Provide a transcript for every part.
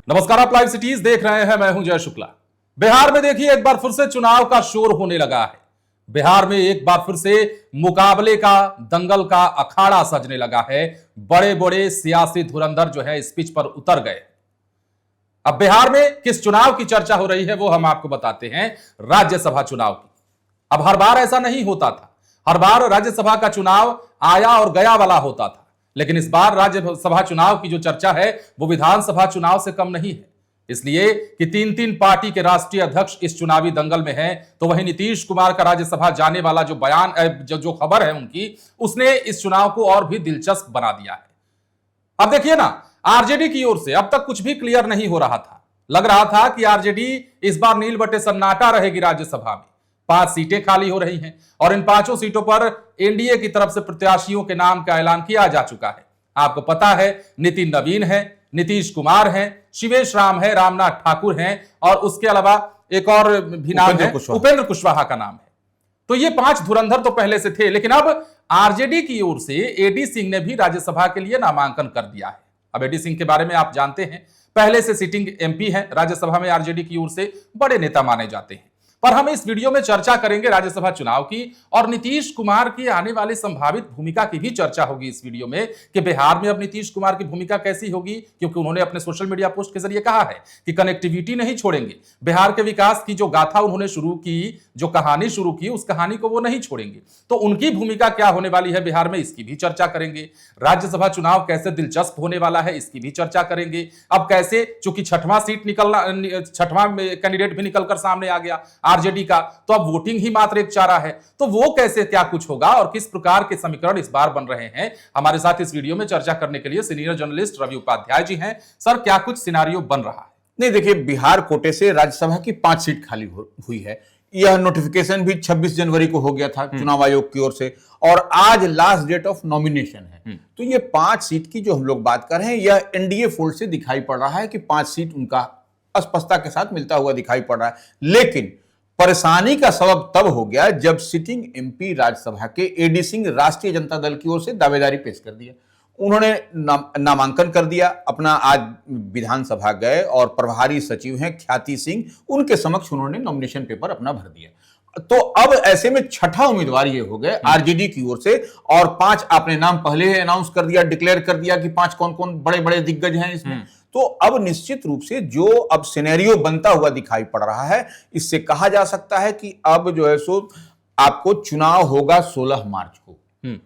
नमस्कार, आप live cities देख रहे हैं। मैं हूं जय शुक्ला। बिहार में देखिए एक बार फिर से चुनाव का शोर होने लगा है। बिहार में एक बार फिर से मुकाबले का, दंगल का अखाड़ा सजने लगा है। बड़े बड़े सियासी धुरंधर जो है इस पिच पर उतर गए। अब बिहार में किस चुनाव की चर्चा हो रही है वो हम आपको बताते हैं, राज्यसभा चुनाव की। अब हर बार ऐसा नहीं होता था। हर बार राज्यसभा का चुनाव आया और गया वाला होता था, लेकिन इस बार राज्यसभा चुनाव की जो चर्चा है वो विधानसभा चुनाव से कम नहीं है। इसलिए कि तीन तीन पार्टी के राष्ट्रीय अध्यक्ष इस चुनावी दंगल में हैं, तो वहीं नीतीश कुमार का राज्यसभा जाने वाला जो बयान जो खबर है उनकी, उसने इस चुनाव को और भी दिलचस्प बना दिया है। अब देखिए ना, आरजेडी की ओर से अब तक कुछ भी क्लियर नहीं हो रहा था। लग रहा था कि आरजेडी इस बार नील बटे सन्नाटा रहेगी। राज्यसभा में 5 सीटें खाली हो रही हैं और इन 5 सीटों पर एनडीए की तरफ से प्रत्याशियों के नाम का ऐलान किया जा चुका है। आपको पता है, नितिन नवीन है, नीतीश कुमार है, शिवेश राम है, रामनाथ ठाकुर हैं और उसके अलावा एक और भी नाम है, उपेंद्र कुशवाहा का नाम है। तो ये 5 धुरंधर तो पहले से थे, लेकिन अब आरजेडी की ओर से एडी सिंह ने भी राज्यसभा के लिए नामांकन कर दिया है। अब एडी सिंह के बारे में आप जानते हैं, पहले से सिटिंग एमपी है राज्यसभा में, आरजेडी की ओर से बड़े नेता माने जाते हैं। पर हम इस वीडियो में चर्चा करेंगे राज्यसभा चुनाव की, और नीतीश कुमार की आने वाली संभावित भूमिका की भी चर्चा होगी इस वीडियो में कि बिहार में अब नीतीश कुमार की भूमिका कैसी होगी, क्योंकि उन्होंने अपने सोशल मीडिया पोस्ट के जरिए कहा है कि कनेक्टिविटी नहीं छोड़ेंगे। बिहार के विकास की जो गाथा उन्होंने शुरू की, जो कहानी शुरू की, उस कहानी को वो नहीं छोड़ेंगे। तो उनकी भूमिका क्या होने वाली है बिहार में, इसकी भी चर्चा करेंगे। राज्यसभा चुनाव कैसे दिलचस्प होने वाला है, इसकी भी चर्चा करेंगे। अब कैसे, चूंकि छठवां कैंडिडेट भी निकलकर सामने आ गया आरजेडी का, तो अब वोटिंग ही मात्र एक चारा है। तो वो कैसे, क्या कुछ होगा और किस प्रकार के समीकरण इस बार बन रहे हैं, हमारे साथ इस वीडियो में चर्चा करने के लिए सीनियर जर्नलिस्ट रवि उपाध्याय जी हैं। सर, क्या कुछ सिनारियो बन रहा है? नहीं, देखिए, बिहार कोटे से राज्यसभा की 5 सीट खाली हुई है। यह नोटिफिकेशन भी 26 जनवरी को हो गया था चुनाव आयोग की ओर से, और आज लास्ट डेट ऑफ नॉमिनेशन है। तो ये 5 सीट की जो हम लोग बात कर रहे हैं, यह एनडीए फोल्ड से दिखाई पड़ रहा है कि 5 सीट उनका स्पष्टता के साथ मिलता हुआ दिखाई पड़ रहा है। लेकिन परेशानी का सबब तब हो गया जब सिटिंग एमपी राज्यसभा के एडी सिंह राष्ट्रीय जनता दल की ओर से दावेदारी पेश कर दिया। उन्होंने नामांकन कर दिया अपना। आज विधानसभा गए और प्रभारी सचिव हैं ख्याति सिंह, उनके समक्ष उन्होंने नॉमिनेशन पेपर अपना भर दिया। तो अब ऐसे में छठा उम्मीदवार ये हो गए आरजेडी की ओर से, और 5 आपने नाम पहले ही अनाउंस कर दिया, डिक्लेयर कर दिया कि 5 कौन कौन बड़े बड़े दिग्गज हैं इसमें। तो अब निश्चित रूप से जो अब सिनेरियो बनता हुआ दिखाई पड़ रहा है, इससे कहा जा सकता है कि अब जो है सो आपको चुनाव होगा 16 मार्च को।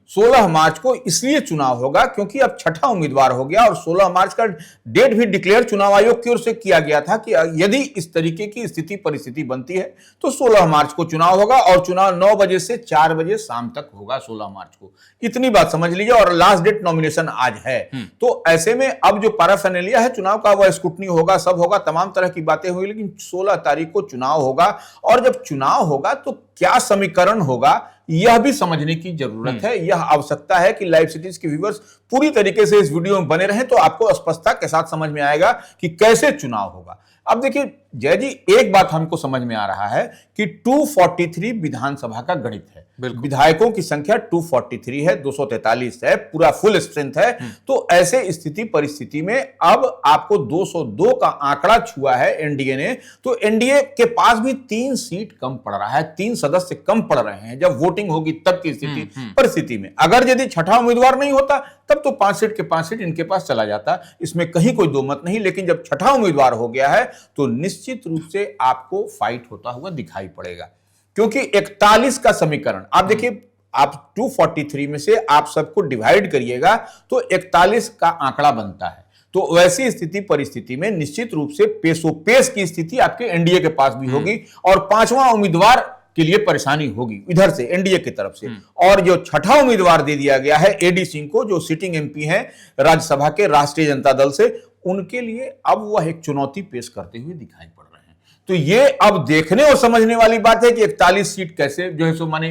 16 मार्च को इसलिए चुनाव होगा क्योंकि अब छठा उम्मीदवार हो गया, और 16 मार्च का डेट भी डिक्लेयर चुनाव आयोग की ओर से किया गया था कि यदि इस तरीके की स्थिति परिस्थिति बनती है तो 16 मार्च को चुनाव होगा, और चुनाव 9 बजे से 4 बजे शाम तक होगा 16 मार्च को। इतनी बात समझ लीजिए, और लास्ट डेट नॉमिनेशन आज है। तो ऐसे में अब जो पैराफर्नालिया है चुनाव का, वह स्क्रूटनी होगा, सब होगा, तमाम तरह की बातें हुई, लेकिन 16 तारीख को चुनाव होगा। और जब चुनाव होगा तो क्या समीकरण होगा, यह भी समझने की जरूरत है। यह आवश्यकता है कि लाइव सिटीज के व्यूअर्स पूरी तरीके से इस वीडियो में बने रहें, तो आपको स्पष्टता के साथ समझ में आएगा कि कैसे चुनाव होगा। अब देखिए जय जी, एक बात हमको समझ में आ रहा है कि 243 विधानसभा का गणित है। विधायकों की संख्या 243 है, 243 है, पूरा फुल स्ट्रेंथ है। तो ऐसे स्थिति परिस्थिति में अब आपको 202 का आंकड़ा छुआ है एनडीए ने। तो एनडीए के पास भी 3 सीट कम पड़ रहा है, 3 सदस्य कम पड़ रहे हैं जब वोटिंग होगी तब की स्थिति परिस्थिति में। अगर यदि छठा उम्मीदवार नहीं होता तब तो 5 सीट के 5 सीट इनके पास चला जाता, इसमें कहीं कोई दो मत नहीं। लेकिन जब छठा उम्मीदवार हो गया है तो निश्चित रूप से आपको फाइट होता हुआ दिखाई पड़ेगा, क्योंकि 41 का समीकरण आप देखिए, आप 243 में से आप सबको डिवाइड करिएगा तो 41 का आंकड़ा बनता है। तो वैसी स्थिति परिस्थिति में निश्चित रूप से पेशोपेश की स्थिति आपके एनडीए के पास भी होगी, और 5वां उम्मीदवार के लिए परेशानी होगी इधर से एनडीए की तरफ से। और जो छठा उम्मीदवार दे दिया गया है एडी सिंह को, जो सिटिंग एमपी हैं राज्यसभा के राष्ट्रीय जनता दल से, उनके लिए अब वह एक चुनौती पेश करते हुए दिखाई पड़ रहे हैं। तो ये अब देखने और समझने वाली बात है कि 41 सीट कैसे जो है सो माने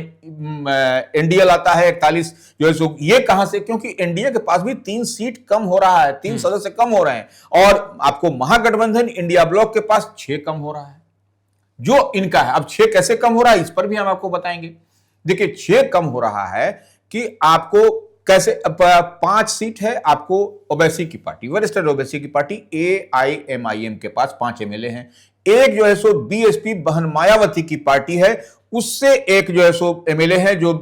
एनडीए लाता है। 41 जो है सो ये कहां से, क्योंकि एनडीए के पास भी 3 सीट कम हो रहा है, 3 सदस्य कम हो रहे हैं, और आपको महागठबंधन इंडिया ब्लॉक के पास 6 कम हो रहा है जो इनका है। अब 6 कैसे कम हो रहा है इस पर भी हम आपको बताएंगे। देखिए 6 कम हो रहा है कि आपको कैसे 5 सीट है आपको ओवैसी की पार्टी, वरिष्ठ ओवैसी की पार्टी AIMIM के पास 5 एमएलए हैं। एक जो है सो बीएसपी बहन मायावती की पार्टी है, उससे एक जो है सो एमएलए है जो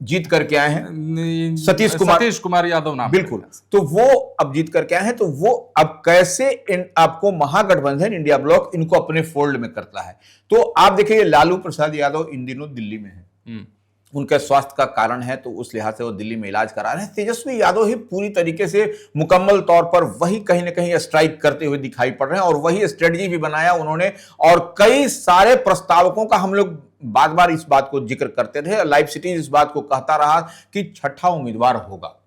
जीत करके आए हैं, सतीश कुमार यादव नाम। बिल्कुल, तो वो अब जीत करके आए हैं। तो वो अब कैसे आपको महागठबंधन इंडिया ब्लॉक इनको अपने फोल्ड में करता है। तो आप देखिए लालू प्रसाद यादव इन दिनों दिल्ली में है, उनके स्वास्थ्य का कारण है, तो उस लिहाज से वो दिल्ली में इलाज करा रहे हैं। तेजस्वी यादव ही पूरी तरीके से मुकम्मल तौर पर वही कहीं ना कहीं स्ट्राइक करते हुए दिखाई पड़ रहे हैं, और वही स्ट्रेटजी भी बनाया उन्होंने। और कई सारे प्रस्तावकों का हम लोग बार बार इस बात को जिक्र करते थे, लाइव सिटीज इस बात को कहता रहा कि छठा उम्मीदवार होगा,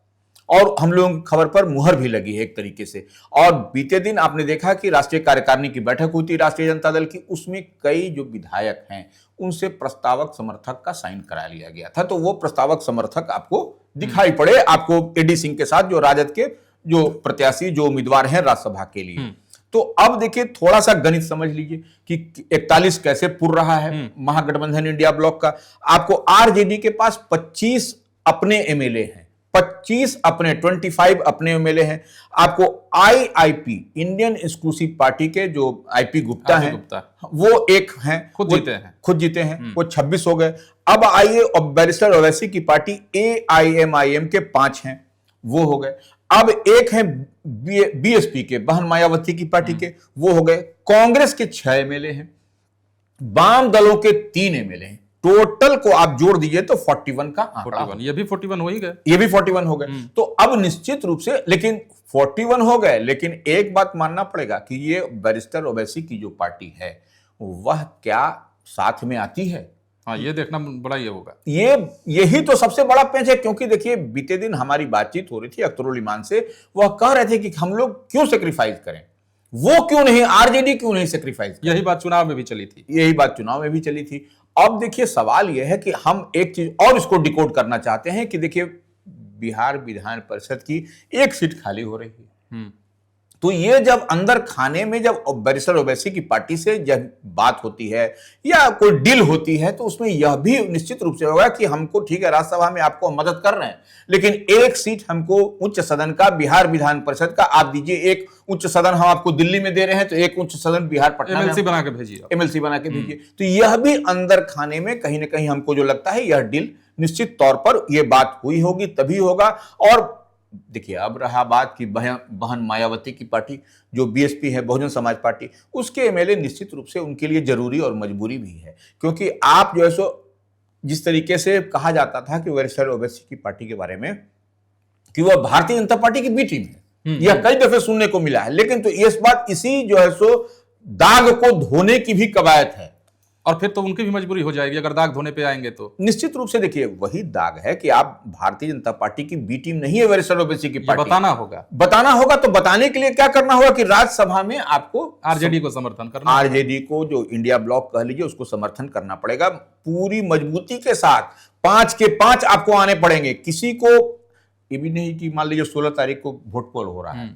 और हम लोगों की खबर पर मुहर भी लगी है एक तरीके से। और बीते दिन आपने देखा कि राष्ट्रीय कार्यकारिणी की बैठक हुई थी राष्ट्रीय जनता दल की, उसमें कई जो विधायक हैं उनसे प्रस्तावक समर्थक का साइन करा लिया गया था। तो वो प्रस्तावक समर्थक आपको दिखाई पड़े, आपको एडी सिंह के साथ, जो राजद के जो प्रत्याशी जो उम्मीदवार हैं राज्यसभा के लिए। तो अब देखिए थोड़ा सा गणित समझ लीजिए कि 41 कैसे पुर रहा है महागठबंधन इंडिया ब्लॉक का। आपको आरजेडी के पास 25 अपने एमएलए हैं, 25 अपने 25 अपने एमएलए हैं। आपको आईआईपी इंडियन एक्सक्लूसिव पार्टी के जो आईपी गुप्ता हैं वो एक हैं, खुद जीते हैं, वो 26 हो गए। अब आइए बैरिस्टर ओवैसी की पार्टी AIMIM के 5 हैं, वो हो गए। अब एक है बीएसपी के बहन मायावती की पार्टी के, वो हो गए। कांग्रेस के 6 एमएलए हैं, वाम दलों के 3 एमएलए हैं। टोटल को आप जोड़ दीजिए तो 41 का आंकड़ा, ये भी 41 हो ही गए, ये भी 41 हो गए। तो अब निश्चित रूप से, लेकिन 41 हो गए, लेकिन एक बात मानना पड़ेगा कि ये बैरिस्टर ओवैसी की जो पार्टी है वह क्या साथ में आती है। हाँ, ये देखना बड़ा ये होगा, यही तो सबसे बड़ा पेंच है। क्योंकि देखिए बीते दिन हमारी बातचीत हो रही थी अख्तरुल इमान से, वह कह रहे थे कि हम लोग क्यों सेक्रीफाइस करें, वो क्यों नहीं, आरजेडी क्यों नहीं सेक्रीफाइस। यही बात चुनाव में भी चली थी, यही बात चुनाव में भी चली थी। अब देखिए सवाल यह है कि हम एक चीज और इसको डिकोड करना चाहते हैं कि देखिए बिहार विधान परिषद की एक सीट खाली हो रही है। तो ये जब अंदर खाने में जब बैरिस्टर ओवैसी की पार्टी से जब बात होती है या कोई डील होती है, तो उसमें यह भी निश्चित रूप से होगा कि हमको ठीक है राज्यसभा में आपको मदद कर रहे हैं, लेकिन एक सीट हमको उच्च सदन का, बिहार विधान परिषद का आप दीजिए। एक उच्च सदन हम आपको दिल्ली में दे रहे हैं, तो एक उच्च सदन बिहार पटना एमएलसी बना के भेजिए, एमएलसी बना के भेजिए। तो यह भी अंदर खाने में कहीं ना कहीं हमको जो लगता है यह डील निश्चित तौर पर यह बात हुई होगी, तभी होगा। और देखिए अब रहा बात की बहन मायावती की पार्टी जो बीएसपी है, बहुजन समाज पार्टी, उसके एमएलए निश्चित रूप से उनके लिए जरूरी और मजबूरी भी है। क्योंकि आप जो है सो जिस तरीके से कहा जाता था कि बैरिस्टर ओवैसी की पार्टी के बारे में कि वह भारतीय जनता पार्टी की बी टीम है, यह कई दफे सुनने को मिला है। लेकिन तो इस बात इसी जो है सो दाग को धोने की भी कवायद है, और फिर तो उनकी भी मजबूरी हो जाएगी अगर दाग धोने पे आएंगे तो। निश्चित रूप से देखिए वही दाग है कि आप भारतीय जनता पार्टी की बी टीम नहीं है बैरिस्टर ओवैसी की पार्टी, बताना होगा। तो बताने के लिए क्या करना होगा कि राज्यसभा में आपको आरजेडी को समर्थन करना, आरजेडी को जो इंडिया ब्लॉक कह लीजिए उसको समर्थन करना पड़ेगा पूरी मजबूती के साथ। 5 के 5 आपको आने पड़ेंगे। किसी को ये भी नहीं कि मान लीजिए 16 तारीख को वोट पोल हो रहा है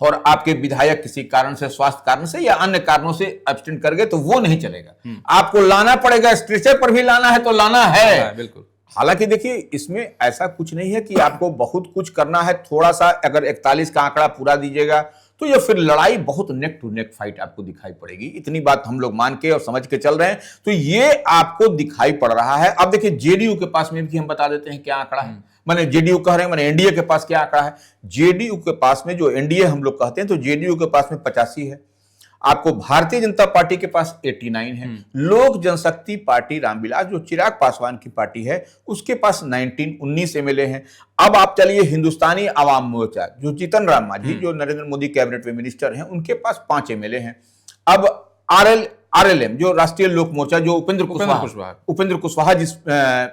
और आपके विधायक किसी कारण से, स्वास्थ्य कारण से या अन्य कारणों से एब्सटेंट कर गए, तो वो नहीं चलेगा, आपको लाना पड़ेगा। स्ट्रेचर पर भी लाना है तो लाना है, बिल्कुल। हालांकि देखिए इसमें ऐसा कुछ नहीं है कि आपको बहुत कुछ करना है। थोड़ा सा अगर 41 का आंकड़ा पूरा दीजिएगा तो ये फिर लड़ाई बहुत नेक टू नेक फाइट आपको दिखाई पड़ेगी। इतनी बात हम लोग मान के और समझ के चल रहे हैं, तो ये आपको दिखाई पड़ रहा है। अब देखिए जेडीयू के पास में भी हम बता देते हैं क्या आंकड़ा है, माने जेडीयू कह रहे हैं, माने एनडीए के पास क्या आंकड़ा है। जेडीयू के पास में, जो एनडीए हम लोग कहते हैं, तो जेडीयू के पास में 85 है। आपको भारतीय जनता पार्टी के पास 89 है। लोक जनशक्ति पार्टी रामविलास जो चिराग पासवान की पार्टी है उसके पास 19 एमएलए हैं। अब आप चलिए हिंदुस्तानी आवाम मोर्चा जो जीतन राम मांझी जो नरेंद्र मोदी कैबिनेट में मिनिस्टर हैं, उनके पास 5 एमएलए हैं। अब आरएलएम जो राष्ट्रीय लोक मोर्चा जो उपेंद्र कुशवाहा जिस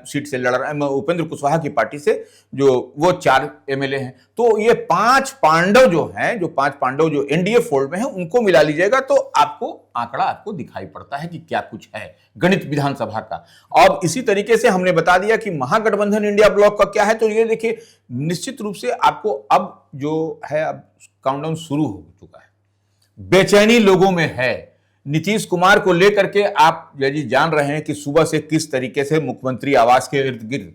सीट से लड़ रहा है, उपेंद्र कुशवाहा की पार्टी से, जो वो 4 एमएलए हैं। तो ये 5 पांडव जो हैं, जो 5 पांडव जो एनडीए फोल्ड में हैं, उनको मिला लीजिएगा तो आपको आंकड़ा आपको दिखाई पड़ता है कि क्या कुछ है गणित विधानसभा का। और इसी तरीके से हमने बता दिया कि महागठबंधन इंडिया ब्लॉक का क्या है। तो ये देखिए निश्चित रूप से आपको अब जो है, अब काउंटडाउन शुरू हो चुका है, बेचैनी लोगों में है। नीतीश कुमार को लेकर के आप जय जी जान रहे हैं कि सुबह से किस तरीके से मुख्यमंत्री आवास के इर्द गिर्द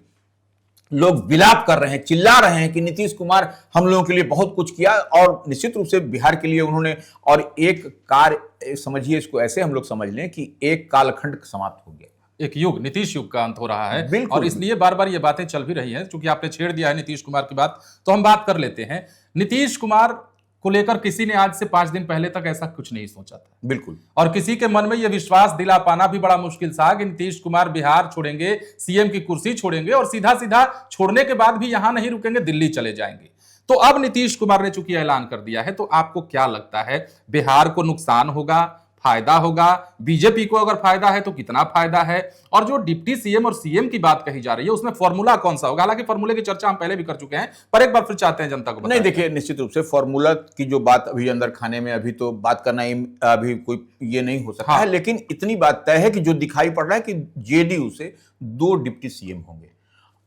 लोग विलाप कर रहे हैं, चिल्ला रहे हैं कि नीतीश कुमार हम लोगों के लिए बहुत कुछ किया, और निश्चित रूप से बिहार के लिए उन्होंने, और एक कार्य समझिए, इसको ऐसे हम लोग समझ लें कि एक कालखंड समाप्त हो गया, एक युग, नीतीश युग का अंत हो रहा है। बिल्कुल। और इसलिए बार बार ये बातें चल भी रही हैं, क्योंकि आपने छेड़ दिया है नीतीश कुमार की बात, तो हम बात कर लेते हैं। नीतीश कुमार को लेकर किसी ने आज से 5 दिन पहले तक ऐसा कुछ नहीं सोचा था, बिल्कुल, और किसी के मन में यह विश्वास दिला पाना भी बड़ा मुश्किल था कि नीतीश कुमार बिहार छोड़ेंगे, सीएम की कुर्सी छोड़ेंगे, और सीधा सीधा छोड़ने के बाद भी यहां नहीं रुकेंगे, दिल्ली चले जाएंगे। तो अब नीतीश कुमार ने चूंकि ऐलान कर दिया है, तो आपको क्या लगता है, बिहार को नुकसान होगा, फायदा होगा? बीजेपी को अगर फायदा है तो कितना फायदा है? और जो डिप्टी सीएम और सीएम की बात कही जा रही है, उसमें फॉर्मूला कौन सा होगा? हालांकि फॉर्मूले की चर्चा हम पहले भी कर चुके हैं, पर एक बार फिर चाहते हैं जनता को बताएं। नहीं, देखिए, निश्चित रूप से फॉर्मूला की जो बात अभी अंदर खाने में, अभी तो बात करना अभी कोई ये नहीं हो सकता है, लेकिन इतनी बात तय है कि जो दिखाई पड़ रहा है कि जेडीयू से 2 डिप्टी सीएम होंगे।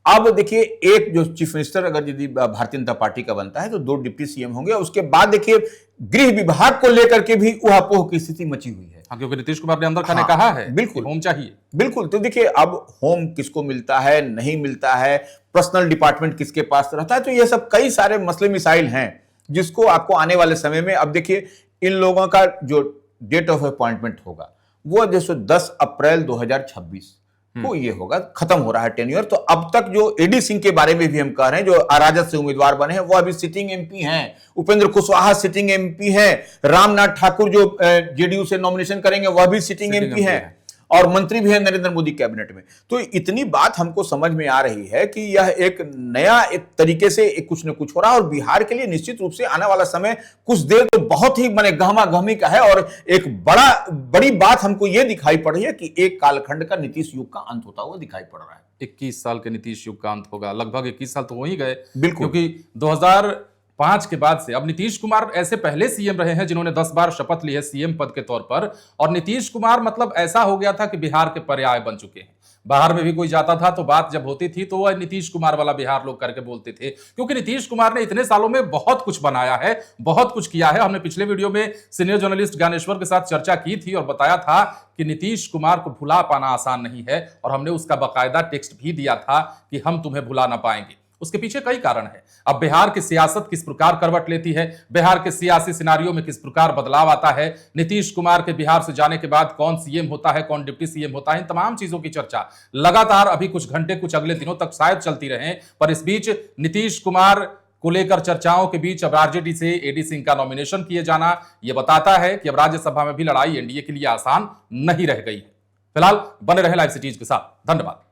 अब देखिए, एक जो चीफ मिनिस्टर अगर यदि भारतीय जनता पार्टी का बनता है तो 2 डिप्टी सीएम होंगे। उसके बाद देखिए, गृह विभाग को लेकर के भी उहापोह की स्थिति मची हुई है। क्योंकि नीतीश कुमार ने अंदर खाने कहा है, बिल्कुल होम चाहिए। बिल्कुल, तो देखिए, अब होम किसको मिलता है, नहीं मिलता है, पर्सनल डिपार्टमेंट किसके पास रहता है, तो ये सब कई सारे मसले मिसाइल हैं जिसको आपको आने वाले समय में, अब देखिए, इन लोगों का जो डेट ऑफ अपॉइंटमेंट होगा वो जैसे 10 अप्रैल 2026 को ये होगा, खत्म हो रहा है टेन्योर। तो अब तक जो एडी सिंह के बारे में भी हम कह रहे हैं, जो अराजक से उम्मीदवार बने हैं, वो अभी सिटिंग एमपी हैं। उपेंद्र कुशवाहा सिटिंग एमपी हैं। रामनाथ ठाकुर जो जेडीयू से नॉमिनेशन करेंगे वह भी सिटिंग एमपी हैं, और मंत्री भी है नरेंद्र मोदी कैबिनेट में। तो इतनी बात हमको समझ में आ रही है कि यह एक नया, एक तरीके से कुछ न कुछ हो रहा है, और बिहार के लिए निश्चित रूप से आने वाला समय कुछ देर तो बहुत ही गहमा गहमी का है। और एक बड़ी बात हमको यह दिखाई पड़ रही है कि एक कालखंड का नीतीश युग का अंत होता हुआ दिखाई पड़ रहा है। 21 साल के नीतीश युग का अंत होगा, लगभग 21 साल तो हो ही गए, बिल्कुल, क्योंकि 2005 के बाद से अब नीतीश कुमार ऐसे पहले सीएम रहे हैं जिन्होंने 10 बार शपथ ली है सीएम पद के तौर पर, और नीतीश कुमार मतलब ऐसा हो गया था कि बिहार के पर्याय बन चुके हैं। बाहर में भी कोई जाता था तो बात जब होती थी तो वह नीतीश कुमार वाला बिहार लोग करके बोलते थे, क्योंकि नीतीश कुमार ने इतने सालों में बहुत कुछ बनाया है, बहुत कुछ किया है। हमने पिछले वीडियो में सीनियर जर्नलिस्ट ज्ञानेश्वर के साथ चर्चा की थी और बताया था कि नीतीश कुमार को भुला पाना आसान नहीं है, और हमने उसका बाकायदा टेक्स्ट भी दिया था कि हम तुम्हें भुला ना पाएंगे। उसके पीछे कई कारण है। अब बिहार की सियासत किस प्रकार करवट लेती है, बिहार के सियासी सिनारियों में किस प्रकार बदलाव आता है, नीतीश कुमार के बिहार से जाने के बाद कौन सीएम होता है, कौन डिप्टी सीएम होता है, इन तमाम चीजों की चर्चा लगातार अभी कुछ घंटे, कुछ अगले दिनों तक शायद चलती रहे। पर इस बीच नीतीश कुमार को लेकर चर्चाओं के बीच अब आरजेडी से एडी सिंह का नॉमिनेशन किए जाना यह बताता है कि अब राज्यसभा में भी लड़ाई एनडीए के लिए आसान नहीं रह गई है। फिलहाल बने रहे लाइव सिटीज के साथ। धन्यवाद।